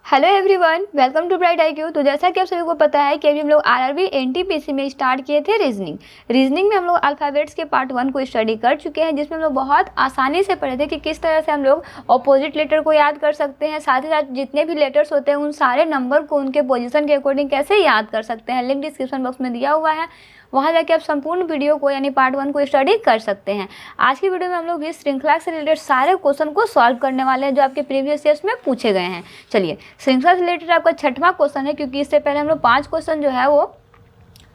Hello everyone, welcome to bright IQ। तो जैसा कि आप सभी को पता है कि अभी हम लोग आरआरबी एनटीपीसी में स्टार्ट किए थे रीजनिंग में हम लोग अल्फ़ाबेट्स के पार्ट 1 को स्टडी कर चुके हैं, जिसमें हम लोग बहुत आसानी से पढ़े थे कि किस तरह से हम लोग अपोजिट लेटर को याद कर सकते हैं, साथ ही साथ जितने भी लेटर्स होते हैं उन सारे नंबर को उनके पोजीशन के अकॉर्डिंग कैसे याद कर सकते हैं। लिंक डिस्क्रिप्शन बॉक्स में दिया हुआ है, वहाँ जाके आप संपूर्ण वीडियो को यानी पार्ट 1 को स्टडी कर सकते हैं। आज की वीडियो में हम लोग इस श्रृंखला से रिलेटेड सारे क्वेश्चन को सॉल्व करने वाले हैं जो आपके प्रीवियस ईयर्स में पूछे गए हैं। चलिए, श्रृंखला से रिलेटेड आपका 6वां क्वेश्चन है, क्योंकि इससे पहले हम लोग 5 क्वेश्चन जो है वो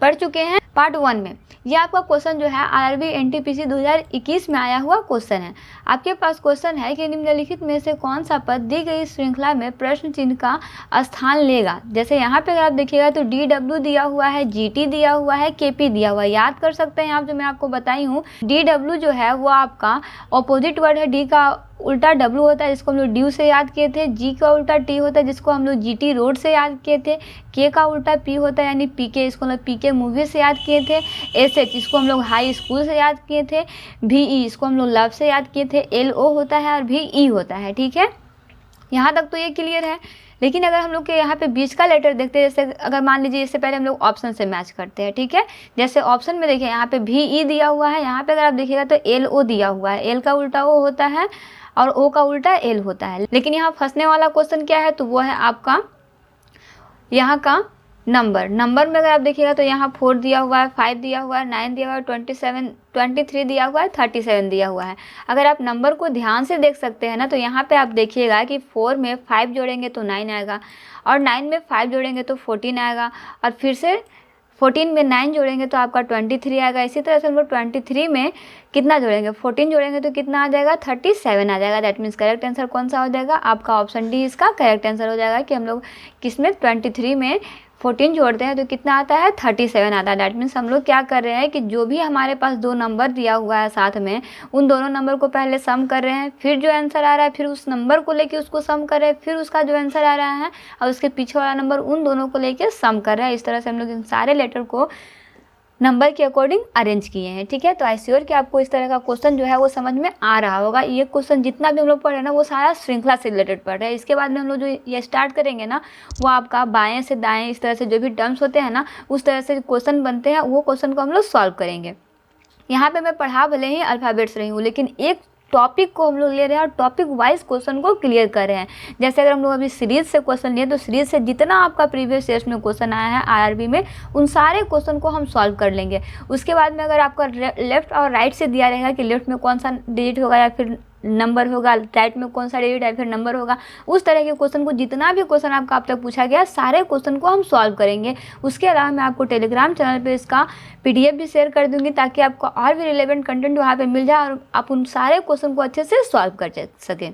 पढ़ चुके हैं पार्ट 1 में। यह आपका क्वेश्चन जो है आरआरबी एनटीपीसी 2021 में आया हुआ क्वेश्चन है। आपके पास क्वेश्चन है कि निम्नलिखित में से कौन सा पद दी गई श्रृंखला में प्रश्न चिन्ह का स्थान लेगा। जैसे यहाँ पे अगर आप देखिएगा तो DW दिया हुआ है, GT दिया हुआ है, KP दिया हुआ है। याद कर सकते हैं आप, जो मैं आपको बताई हूँ। DW जो है वो आपका ऑपोजिट वर्ड है, D का उल्टा W होता है जिसको हम लोग ड्यू से याद किए थे, G का उल्टा T होता है जिसको हम लोग GT रोड से याद किए थे, K का उल्टा P होता है यानी PK, इसको हम लोग PK मूवी से याद किए थे, SH इसको हम लोग हाई स्कूल से याद किए थे, VE इसको हम लोग लव से याद किए थे, LO होता है और VE होता है। ठीक है, यहाँ तक तो ये क्लियर है। लेकिन अगर हम लोग के यहाँ पे बीच का लेटर देखते हैं, जैसे अगर मान लीजिए इससे पहले हम लोग ऑप्शन से मैच करते हैं। ठीक है, जैसे ऑप्शन में देखिए यहाँ पे VE दिया हुआ है, यहाँ पे अगर आप देखिएगा तो LO दिया हुआ है, L का उल्टा O होता है और O का उल्टा L होता है। लेकिन यहाँ फंसने वाला क्वेश्चन क्या है, तो वो है आपका यहाँ का नंबर में अगर आप देखिएगा तो यहाँ 4 दिया हुआ है, 5 दिया हुआ है, 9 दिया हुआ है, 23 दिया हुआ है, 37 दिया हुआ है। अगर आप नंबर को ध्यान से देख सकते हैं ना, तो यहाँ पे आप देखिएगा कि 4 में 5 जोड़ेंगे तो 9 आएगा, और 9 में 5 जोड़ेंगे तो 14 आएगा, और फिर से 14 में 9 जोड़ेंगे तो आपका 23 आएगा। इसी तरह से हम लोग 23 में कितना जोड़ेंगे, 14 जोड़ेंगे तो कितना आ जाएगा, 37 आ जाएगा। दैट मीन्स करेक्ट आंसर कौन सा हो जाएगा, आपका ऑप्शन डी इसका करेक्ट आंसर हो जाएगा कि हम लोग किसमें 23 में 14 जोड़ते हैं तो कितना आता है, 37 आता है। दैट मीन्स हम लोग क्या कर रहे हैं कि जो भी हमारे पास दो नंबर दिया हुआ है साथ में, उन दोनों नंबर को पहले सम कर रहे हैं, फिर जो आंसर आ रहा है फिर उस नंबर को लेके उसको सम कर रहे हैं, फिर उसका जो आंसर आ रहा है और उसके पीछे वाला नंबर, उन दोनों को लेके सम कर रहे हैं। इस तरह से हम लोग इन सारे लेटर को नंबर के अकॉर्डिंग अरेंज किए हैं। ठीक है, तो आई श्योर कि आपको इस तरह का क्वेश्चन जो है वो समझ में आ रहा होगा। ये क्वेश्चन जितना भी हम लोग पढ़ रहे हैं ना, वो सारा श्रृंखला से रिलेटेड पढ़ रहे हैं। इसके बाद में हम लोग जो ये स्टार्ट करेंगे ना, वो आपका बाएं से दाएं इस तरह से जो भी टर्म्स होते हैं ना, उस तरह से क्वेश्चन बनते हैं, वो क्वेश्चन को हम लोग सॉल्व करेंगे। यहाँ पे मैं पढ़ा भले ही अल्फ़ाबेट्स रही हूँ, लेकिन एक टॉपिक को हम लोग ले रहे हैं और टॉपिक वाइज क्वेश्चन को क्लियर कर रहे हैं। जैसे अगर हम लोग अभी सीरीज से क्वेश्चन लिए, तो सीरीज से जितना आपका प्रीवियस ईयर्स में क्वेश्चन आया है आरआरबी में, उन सारे क्वेश्चन को हम सॉल्व कर लेंगे। उसके बाद में अगर आपका लेफ्ट और राइट से दिया रहेगा कि लेफ्ट में कौन सा डिजिट होगा या फिर नंबर होगा, राइट में कौन सा डिजिट या फिर नंबर होगा, उस तरह के क्वेश्चन को, जितना भी क्वेश्चन आपका अब तक पूछा गया, सारे क्वेश्चन को हम सॉल्व करेंगे। उसके अलावा मैं आपको टेलीग्राम चैनल पे इसका PDF भी शेयर कर दूंगी, ताकि आपको और भी रिलेवेंट कंटेंट वहाँ पे मिल जाए और आप उन सारे क्वेश्चन को अच्छे से सॉल्व कर सकें।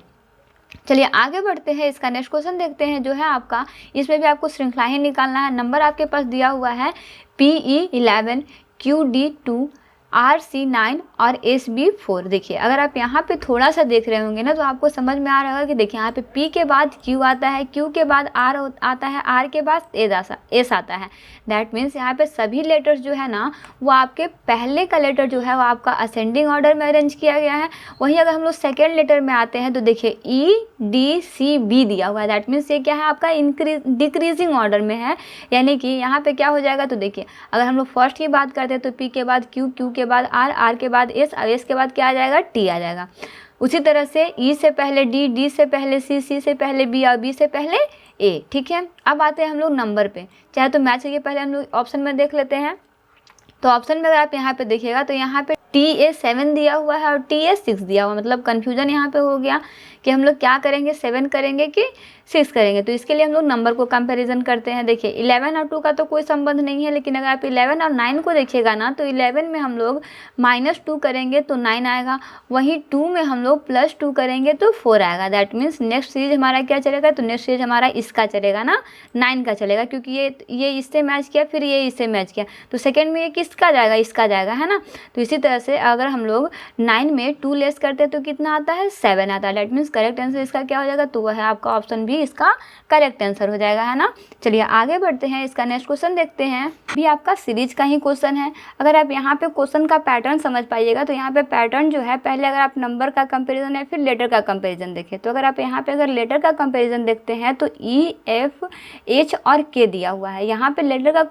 चलिए आगे बढ़ते हैं, इसका नेक्स्ट क्वेश्चन देखते हैं जो है आपका, इसमें भी आपको श्रृंखला ही निकालना है। नंबर आपके पास दिया हुआ है PE 11, QD 2, RC 9 और SB 4। देखिए अगर आप यहाँ पे थोड़ा सा देख रहे होंगे ना, तो आपको समझ में आ रहा होगा कि देखिए यहाँ पे P के बाद Q आता है, Q के बाद R आता है, R के बाद S आता है। दैट मीन्स यहाँ पे सभी लेटर्स जो है ना, वो आपके पहले का लेटर जो है वो आपका असेंडिंग ऑर्डर में अरेंज किया गया है। वहीं अगर हम लोग सेकेंड लेटर में आते हैं तो देखिए EDCB दिया हुआ है। दैट मीन्स ये क्या है, आपका डिक्रीजिंग ऑर्डर में है, यानी कि यहाँ पे क्या हो जाएगा, तो देखिए अगर हम लोग फर्स्ट की बात करते हैं तो P के बाद Q, Q के बाद R, R के बाद S और S के बाद क्या आ जाएगा, T आ जाएगा। उसी तरह से E से पहले D, D से पहले C, C से पहले B और B से पहले A। ठीक है, अब आते हैं हम लोग नंबर पे। चाहे तो मैच के पहले हम लोग ऑप्शन में देख लेते हैं। तो ऑप्शन में अगर आप यहाँ पे देखिएगा तो यहाँ पे TA 7 दिया हुआ है और TA 6 दिया हुआ, मतलब कन्फ्यूजन यहाँ पे हो गया कि हम लोग क्या करेंगे, 7 करेंगे कि 6 करेंगे। तो इसके लिए हम लोग नंबर को कंपैरिजन करते हैं। देखिए 11 और 2 का तो कोई संबंध नहीं है, लेकिन अगर आप 11 और 9 को देखिएगा ना, तो 11 में हम लोग -2 करेंगे तो 9 आएगा, वहीं 2 में हम लोग +2 करेंगे तो 4 आएगा। दैट मीन्स नेक्स्ट सीरीज हमारा क्या चलेगा, तो नेक्स्ट सीरीज हमारा इसका चलेगा ना, 9 का चलेगा, क्योंकि ये इससे मैच किया, फिर ये इससे मैच किया, तो सेकेंड में ये किसका जाएगा, इसका जाएगा, है ना। तो इसी तरह से अगर हम लोग 9 में 2 लेस करते हैं तो कितना आता है, 7 आता है। डेट मीन्स करेक्ट आंसर इसका क्या हो जाएगा, तो वह है आपका ऑप्शन बी इसका करेक्ट आंसर हो जाएगा, है ना। चलिए आगे बढ़ते हैं, इसका नेक्स्ट क्वेश्चन देखते हैं। भी आपका सीरीज का ही क्वेश्चन है। अगर आप यहाँ पे क्वेश्चन का पैटर्न समझ पाइएगा तो यहाँ पे पैटर्न जो है, पहले अगर आप नंबर का कंपैरिजन या फिर लेटर का कंपैरिजन देखें, तो अगर आप यहाँ पे अगर लेटर का कंपैरिजन देखते हैं तो ई, एफ, एच और के दिया हुआ है। यहाँ पे लेटर का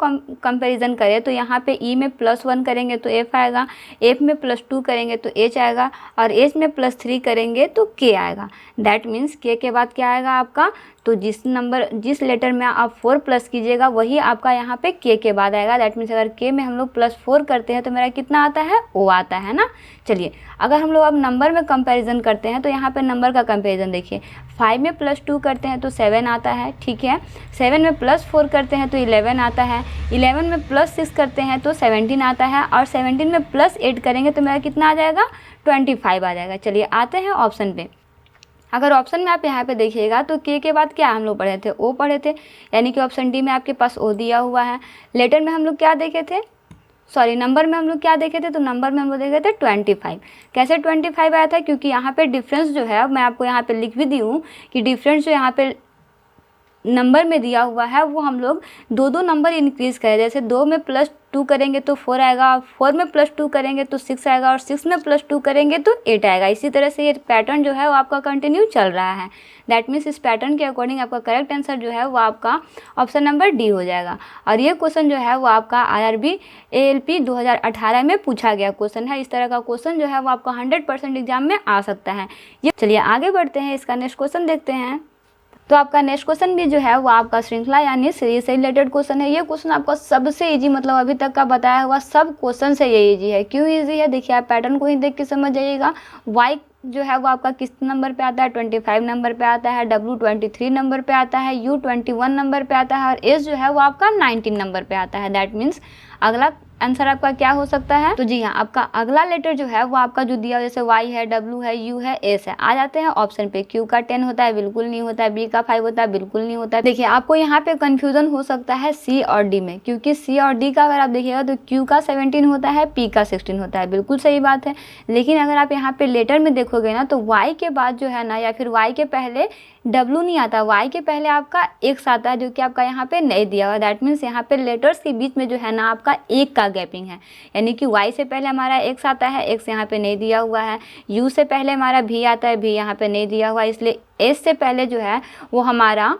कंपैरिजन करें तो यहाँ पे ई में +1 करेंगे तो एफ आएगा, एफ में +2 करेंगे तो एच आएगा और एच में +3 करेंगे तो के आएगा। दैट मीन्स के बाद क्या आएगा आपका, तो जिस लेटर में आप 4 प्लस कीजिएगा वही आपका यहाँ पे के बाद आएगा। दैट मीन्स अगर के में हम लोग +4 करते हैं तो मेरा कितना आता है, ओ आता है ना। चलिए अगर हम लोग अब नंबर में कंपैरिजन करते हैं तो यहाँ पे नंबर का कंपैरिजन देखिए, 5 में +2 करते हैं तो 7 आता है, ठीक है। 7 में +4 करते हैं तो 11 आता है, 11 में +6 करते हैं तो 17 आता है और 17 में +8 करेंगे तो मेरा कितना आ जाएगा, 25 आ जाएगा। चलिए आते हैं ऑप्शन पे। अगर ऑप्शन में आप यहाँ पे देखिएगा तो के बाद क्या हम लोग पढ़े थे, ओ पढ़े थे, यानी कि ऑप्शन डी में आपके पास ओ दिया हुआ है। लेटर में हम लोग क्या देखे थे, सॉरी नंबर में हम लोग क्या देखे थे, तो नंबर में हम लोग देखे थे 25। कैसे 25 आया था, क्योंकि यहाँ पे डिफरेंस जो है, मैं आपको यहाँ पे लिख भी दी हूँ कि डिफरेंस जो यहाँ पे नंबर में दिया हुआ है वो हम लोग दो नंबर इंक्रीज़ करें। जैसे 2 में +2 करेंगे तो 4 आएगा, 4 में +2 करेंगे तो 6 आएगा और 6 में +2 करेंगे तो 8 आएगा। इसी तरह से ये पैटर्न जो है वो आपका कंटिन्यू चल रहा है। दैट मीन्स इस पैटर्न के अकॉर्डिंग आपका करेक्ट आंसर जो है वो आपका ऑप्शन नंबर डी हो जाएगा। और ये क्वेश्चन जो है वो आपका IRB ALP 2018 में पूछा गया क्वेश्चन है। इस तरह का क्वेश्चन जो है वो आपका 100% एग्जाम में आ सकता है। ये चलिए आगे बढ़ते हैं, इसका नेक्स्ट क्वेश्चन देखते हैं। तो आपका नेक्स्ट क्वेश्चन भी जो है वो आपका श्रृंखला यानी सीरीज से रिलेटेड क्वेश्चन है। ये क्वेश्चन आपका सबसे इजी, मतलब अभी तक का बताया हुआ सब क्वेश्चन से ये इजी है। क्यों इजी है, देखिए आप पैटर्न को ही देख के समझ जाइएगा। वाई जो है वो आपका किस नंबर पे आता है, 25 नंबर पे आता है, W 23 नंबर पे आता है, U 21 नंबर पे आता है और S जो है वो आपका 19 नंबर पे आता है। दैट मीन्स अगला आंसर आपका क्या हो सकता है, तो जी हाँ आपका अगला लेटर जो है वो आपका जो दिया जैसे Y है, W है, U है, S है। आ जाते हैं ऑप्शन पे। Q का 10 होता है, बिल्कुल नहीं होता है। B का 5 होता है, बिल्कुल नहीं होता है। देखिए आपको यहाँ पे कंफ्यूजन हो सकता है C और D में, क्योंकि C और D का अगर आप देखिएगा तो Q का 17 होता है, P का 16 होता है, बिल्कुल सही बात है। लेकिन अगर आप यहाँ पे लेटर में देखोगे ना तो Y के बाद जो है ना, या फिर Y के पहले W नहीं आता, Y के पहले आपका X आता है, जो कि आपका यहाँ पे नहीं दिया हुआ। दैट मीन्स यहाँ पे लेटर्स के बीच में जो है ना आपका 1 का गैपिंग है, यानी कि Y से पहले हमारा X आता है, X यहाँ पे नहीं दिया हुआ है। U से पहले हमारा V आता है, V यहाँ पे नहीं दिया हुआ, इसलिए S से पहले जो है वो हमारा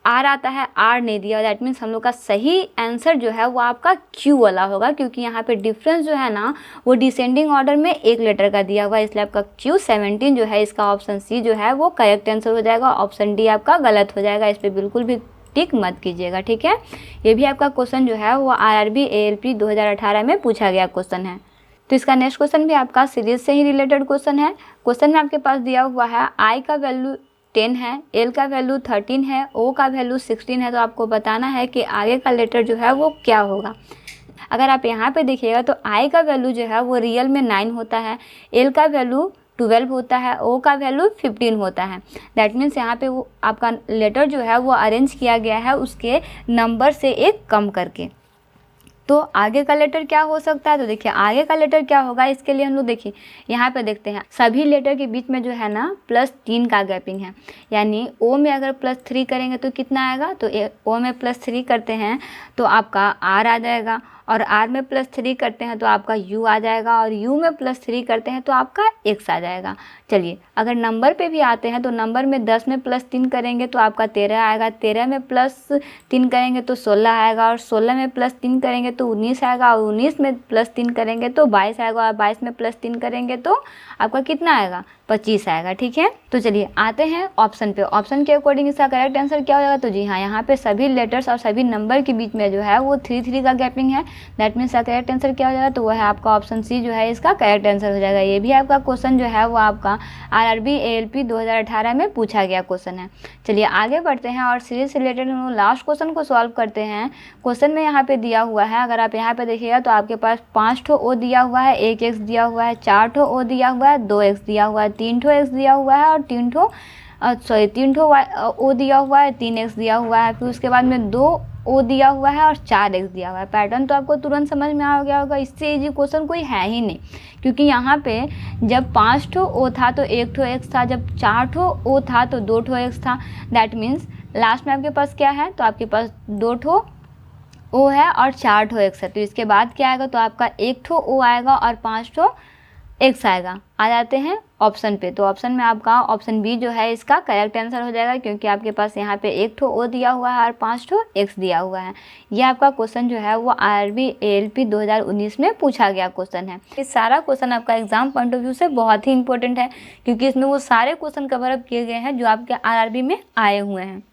R आता है, R नहीं दिया। दैट मीन्स हम लोग का सही आंसर जो है वो आपका Q वाला होगा, क्योंकि यहाँ पे डिफरेंस जो है ना वो डिसेंडिंग ऑर्डर में एक लेटर का दिया हुआ है, इसलिए आपका Q 17 जो है इसका ऑप्शन C जो है वो करेक्ट आंसर हो जाएगा। ऑप्शन डी आपका गलत हो जाएगा, इस पर बिल्कुल भी टिक मत कीजिएगा, ठीक है। ये भी आपका क्वेश्चन जो है वो IRB ALP 2018 में पूछा गया क्वेश्चन है। तो इसका नेक्स्ट क्वेश्चन भी आपका सीरीज से ही रिलेटेड क्वेश्चन है। क्वेश्चन में आपके पास दिया हुआ है I का वैल्यू 10 है, L का वैल्यू 13 है, O का वैल्यू 16 है। तो आपको बताना है कि आगे का लेटर जो है वो क्या होगा। अगर आप यहाँ पे देखिएगा तो I का वैल्यू जो है वो रियल में 9 होता है, L का वैल्यू 12 होता है, O का वैल्यू 15 होता है। दैट मीन्स यहाँ पे वो आपका लेटर जो है वो अरेंज किया गया है उसके नंबर से एक कम करके। तो आगे का लेटर क्या हो सकता है, तो देखिए आगे का लेटर क्या होगा, इसके लिए हम लोग देखिए यहाँ पे देखते हैं सभी लेटर के बीच में जो है ना +3 का गैपिंग है। यानी O में अगर +3 करेंगे तो कितना आएगा, तो O में +3 करते हैं तो आपका R आ जाएगा, और R में +3 करते हैं तो आपका U आ जाएगा, और U में +3 करते हैं तो आपका X आ जाएगा। चलिए अगर नंबर पे भी आते हैं तो नंबर में 10 में +3 करेंगे तो आपका 13 आएगा, 13 में +3 करेंगे तो 16 आएगा, और 16 में +3 करेंगे तो 19 आएगा, और 19 में +3 करेंगे तो 22 आएगा, और 22 में +3 करेंगे तो आपका कितना आएगा, 25 आएगा, ठीक है। तो चलिए आते हैं ऑप्शन पे। ऑप्शन के अकॉर्डिंग इसका करेक्ट आंसर क्या हो जाएगा, तो जी हाँ यहाँ पे सभी लेटर्स और सभी नंबर के बीच में जो है वो 3 का गैपिंग है। दैट मीन्स इसका करेक्ट आंसर क्या हो जाएगा, तो वह है आपका ऑप्शन सी जो है इसका करेक्ट आंसर हो जाएगा। ये भी आपका क्वेश्चन जो है वो आपका IRB ALP 2018 में पूछा गया क्वेश्चन है। चलिए आगे बढ़ते हैं और सीरीज से रिलेटेड हम लास्ट क्वेश्चन को सॉल्व करते हैं। क्वेश्चन में यहाँ पे दिया हुआ है, अगर आप यहाँ पे देखिएगा तो आपके पास 5 ठो O दिया हुआ है, 1 X दिया हुआ है, 4 ठो O दिया हुआ है, 2 X दिया हुआ है, 3 ठो X दिया हुआ है और 3 ठो सॉरी 3 ठो ओ दिया हुआ है, 3x दिया हुआ है, फिर उसके बाद में 2 ओ दिया हुआ है और 4x दिया हुआ है। पैटर्न तो आपको तुरंत समझ में आ गया होगा, इससे इजी क्वेश्चन कोई है ही नहीं, क्योंकि यहाँ पे जब 5 ठो ओ था तो 1 ठो x था, जब 4 ठो ओ था तो 2 ठो x था। दैट मीन्स लास्ट में आपके पास क्या है, तो आपके पास 2 ठो ओ है और 4 ठो x है। तो इसके बाद क्या आएगा, तो आपका 1 ठो ओ आएगा और 5 ठो x आएगा। आ जाते हैं ऑप्शन पे, तो ऑप्शन में आपका ऑप्शन बी जो है इसका करेक्ट आंसर हो जाएगा, क्योंकि आपके पास यहाँ पे 1 ठो ओ दिया हुआ है और 5 ठो x दिया हुआ है। ये आपका क्वेश्चन जो है वो आरआरबी एएलपी 2019 में पूछा गया क्वेश्चन है। ये सारा क्वेश्चन आपका एग्जाम पॉइंट ऑफ व्यू से बहुत ही इंपॉर्टेंट है, क्योंकि इसमें वो सारे क्वेश्चन कवर अप किए गए हैं जो आपके आरआरबी में आए हुए हैं।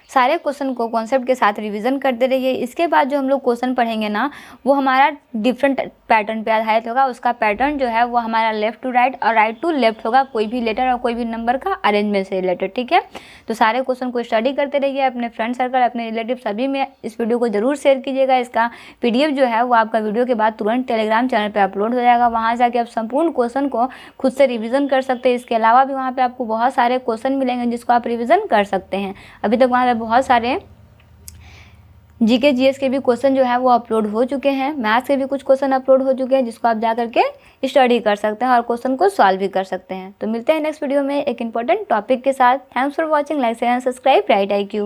सारे क्वेश्चन को कॉन्सेप्ट के साथ रिवीजन करते रहिए। इसके बाद जो हम लोग क्वेश्चन पढ़ेंगे ना, वो हमारा डिफरेंट पैटर्न पे आधारित होगा। उसका पैटर्न जो है वो हमारा लेफ्ट टू राइट और राइट टू लेफ्ट होगा, कोई भी लेटर और कोई भी नंबर का अरेंजमेंट से रिलेटेड, ठीक है। तो सारे क्वेश्चन को स्टडी करते रहिए, अपने फ्रेंड सर्कल, अपने रिलेटिव सभी में इस वीडियो को जरूर शेयर कीजिएगा। इसका PDF जो है वो आपका वीडियो के बाद तुरंत टेलीग्राम चैनल पर अपलोड हो जाएगा, वहाँ जाके आप संपूर्ण क्वेश्चन को खुद से रिविजन कर सकते हैं। इसके अलावा भी वहाँ पर आपको बहुत सारे क्वेश्चन मिलेंगे जिसको आप रिविजन कर सकते हैं। अभी तक वहाँ पर बहुत सारे GK GS के भी क्वेश्चन जो है वो अपलोड हो चुके हैं, मैथ्स के भी कुछ क्वेश्चन अपलोड हो चुके हैं, जिसको आप जा करके स्टडी कर सकते हैं और क्वेश्चन को सॉल्व भी कर सकते हैं। तो मिलते हैं नेक्स्ट वीडियो में एक इंपॉर्टेंट टॉपिक के साथ। Thanks for watching, like share and subscribe bright IQ।